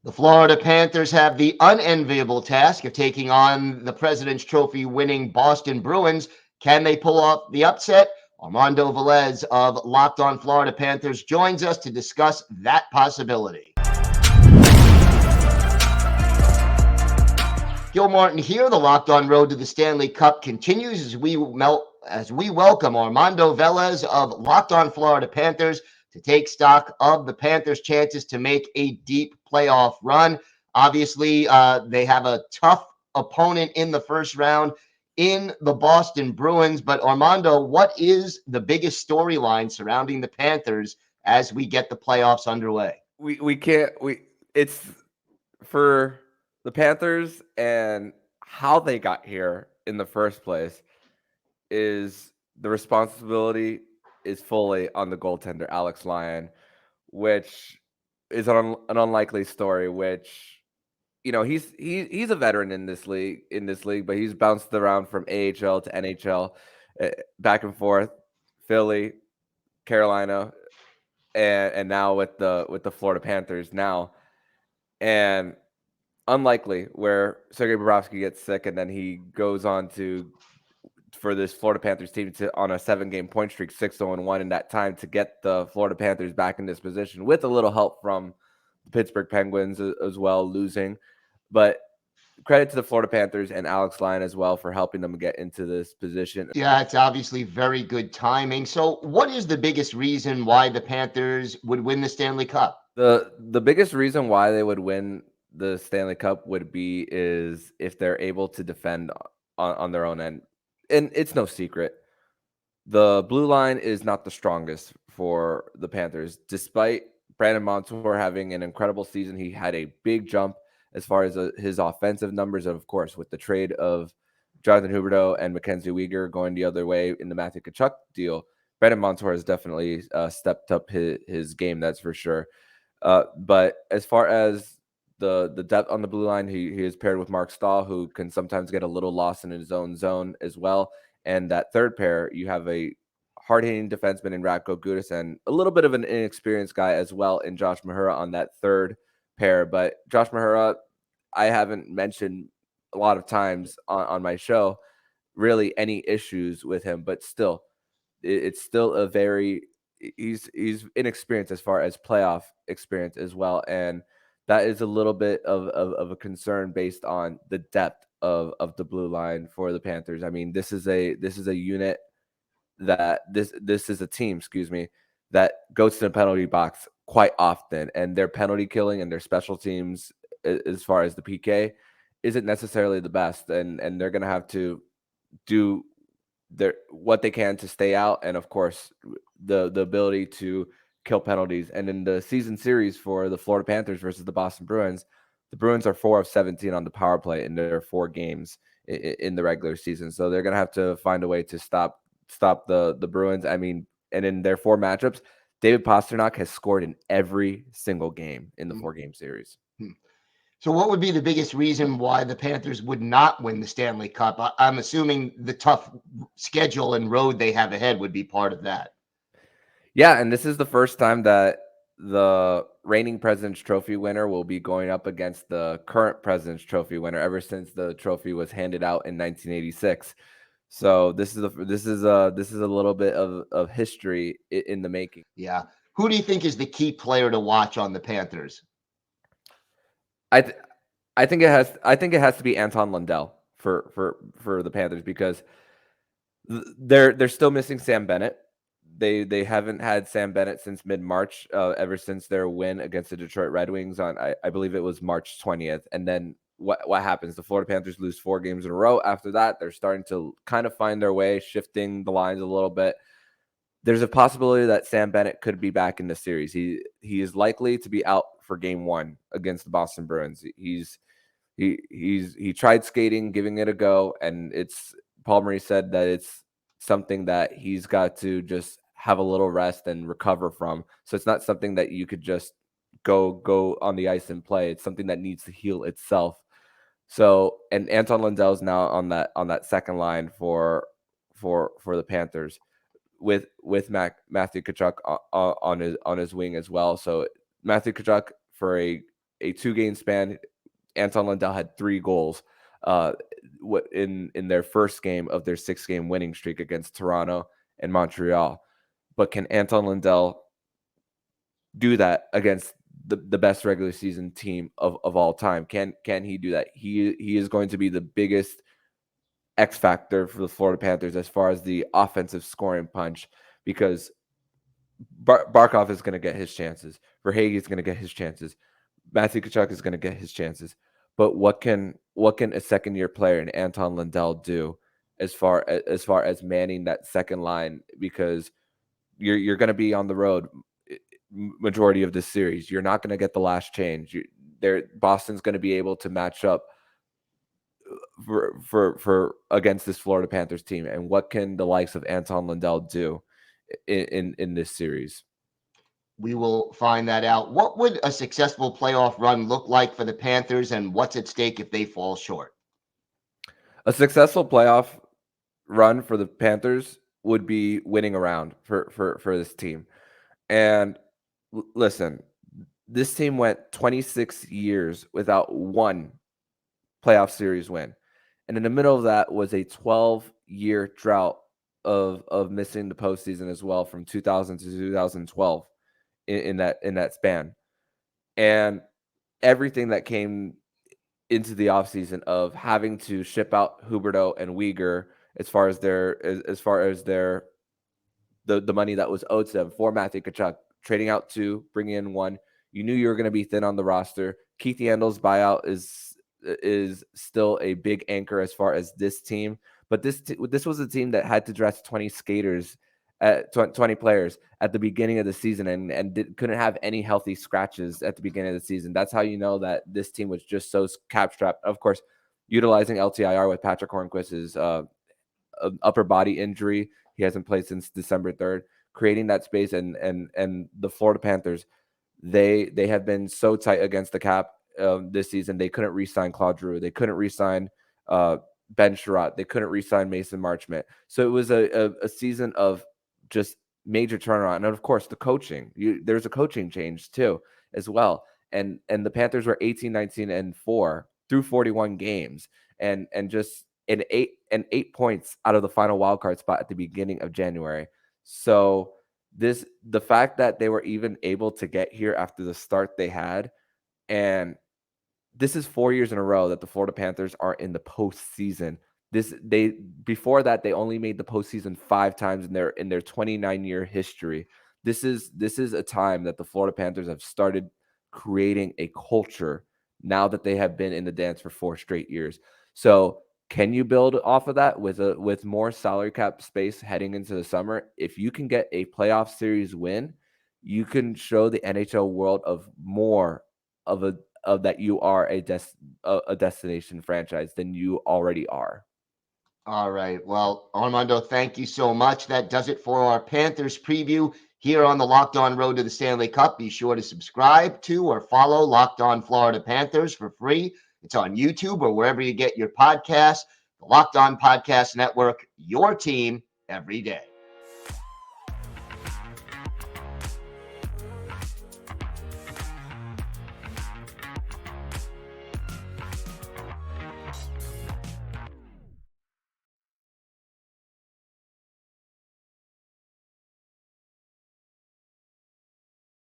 The Florida Panthers have the unenviable task of taking on the President's Trophy winning Boston Bruins. Can they pull off the upset? Armando Velez of Locked On Florida Panthers joins us to discuss that possibility. Gil Martin here. The Locked On Road to the Stanley Cup continues as we welcome Armando Velez of Locked On Florida Panthers to take stock of the Panthers' chances to make a deep playoff run. Obviously, they have a tough opponent in the first round in the Boston Bruins. But Armando, what is the biggest storyline surrounding the Panthers as we get the playoffs underway? We can't we it's for the Panthers and how they got here in the first place is the responsibility is fully on the goaltender Alex Lyon, which is an unlikely story. Which he's a veteran in this league, but he's bounced around from AHL to NHL, back and forth, Philly, Carolina, and now with the Florida Panthers now, and unlikely where Sergei Bobrovsky gets sick and then he goes on to for this Florida Panthers team to on a 7-game point streak, 6-0-1 in that time to get the Florida Panthers back in this position with a little help from the Pittsburgh Penguins as well losing. But credit to the Florida Panthers and Alex Lyon as well for helping them get into this position. Yeah, it's obviously very good timing. So, what is the biggest reason why the Panthers would win the Stanley Cup? The biggest reason why they would win the Stanley Cup would be is if they're able to defend on their own end. And it's no secret. The blue line is not the strongest for the Panthers. Despite Brandon Montour having an incredible season, he had a big jump as far as his offensive numbers. And of course, with the trade of Jonathan Huberdeau and Mackenzie Weegar going the other way in the Matthew Tkachuk deal, Brandon Montour has definitely stepped up his game, that's for sure. But as far as the depth on the blue line, he is paired with Mark Stahl, who can sometimes get a little lost in his own zone as well. And that third pair, you have a hard-hitting defenseman in Radko Gudas and a little bit of an inexperienced guy as well in Josh Mahura on that third pair. But Josh Mahura, I haven't mentioned a lot of times on my show really any issues with him, but still, it's still a very he's inexperienced as far as playoff experience as well, and that is a little bit of a concern based on the depth of the blue line for the Panthers. I mean, this is a unit that this is a team, excuse me, that goes to the penalty box quite often, and their penalty killing and their special teams as far as the PK isn't necessarily the best, and they're gonna have to do their what they can to stay out, and of course the ability to kill penalties. And in the season series for the Florida Panthers versus the Boston Bruins, the Bruins are 4 of 17 on the power play in their 4 games in the regular season. So they're gonna have to find a way to stop the Bruins. I mean, and in their 4 matchups, David Pastrnak has scored in every single game in the 4-game series. So, what would be the biggest reason why the Panthers would not win the Stanley Cup? I'm assuming the tough schedule and road they have ahead would be part of that. Yeah, and this is the first time that the reigning President's Trophy winner will be going up against the current President's Trophy winner ever since the trophy was handed out in 1986. So this is a little bit of history in the making. Yeah. Who do you think is the key player to watch on the Panthers? I th- I think it has to be Anton Lundell for the Panthers because they're still missing Sam Bennett. They haven't had Sam Bennett since mid-March, ever since their win against the Detroit Red Wings on I believe it was March 20th. And then what happens? The Florida Panthers lose 4 games in a row. After that, they're starting to kind of find their way, shifting the lines a little bit. There's a possibility that Sam Bennett could be back in the series. He is likely to be out for game 1 against the Boston Bruins. He tried skating, giving it a go, and it's Paul Maurice said that it's something that he's got to just have a little rest and recover from. So it's not something that you could just go on the ice and play. It's something that needs to heal itself. So, and Anton Lundell is now on that second line for the Panthers with Matthew Tkachuk on his wing as well. So Matthew Tkachuk for a a 2-game span, Anton Lundell had 3 goals in their first game of their 6-game winning streak against Toronto and Montreal. But can Anton Lundell do that against the best regular season team of all time? Can he do that? He is going to be the biggest X factor for the Florida Panthers as far as the offensive scoring punch, because Barkov is going to get his chances. Verhaeghe is going to get his chances. Matthew Tkachuk is going to get his chances. But what can a second year player in Anton Lundell do as far as manning that second line? Because you're going to be on the road majority of this series. You're not going to get the last change. Boston's going to be able to match up for against this Florida Panthers team, and what can the likes of Anton Lundell do in this series? We will find that out. What would a successful playoff run look like for the Panthers, and what's at stake if they fall short? A successful playoff run for the Panthers would be winning a round for this team. And listen, this team went 26 years without one playoff series win. And in the middle of that was a 12-year drought of missing the postseason as well, from 2000 to 2012 in that span. And everything that came into the offseason of having to ship out Huberdeau and Weegar as far as their the money that was owed to them for Matthew Tkachuk, trading out 2, bringing in 1. You knew you were going to be thin on the roster. Keith Yandle's buyout is still a big anchor as far as this team. But this was a team that had to dress 20 skaters, 20 players at the beginning of the season, and couldn't have any healthy scratches at the beginning of the season. That's how you know that this team was just so cap-strapped. Of course, utilizing LTIR with Patrick Hornquist's upper body injury. He hasn't played since December 3rd, creating that space. And the Florida Panthers, they have been so tight against the cap this season. They couldn't re-sign Claude Giroux. They couldn't re-sign Ben Sherratt. They couldn't re-sign Mason Marchment. So it was a season of just major turnaround. And of course, the coaching. There's a coaching change too as well. And the Panthers were 18-19-4 through 41 games, and just in 8 points out of the final wildcard spot at the beginning of January. So the fact that they were even able to get here after the start they had, and this is 4 years in a row that the Florida Panthers are in the postseason. Before that, they only made the postseason 5 times in their 29-year history. This is a time that the Florida Panthers have started creating a culture now that they have been in the dance for 4 straight years. So can you build off of that with more salary cap space heading into the summer? If you can get a playoff series win, you can show the NHL world of more of that you are a destination franchise than you already are. All right. Well, Armando, thank you so much. That does it for our Panthers preview here on the Locked On Road to the Stanley Cup. Be sure to subscribe to or follow Locked On Florida Panthers for free. It's on YouTube or wherever you get your podcasts. The Locked On Podcast Network, your team every day.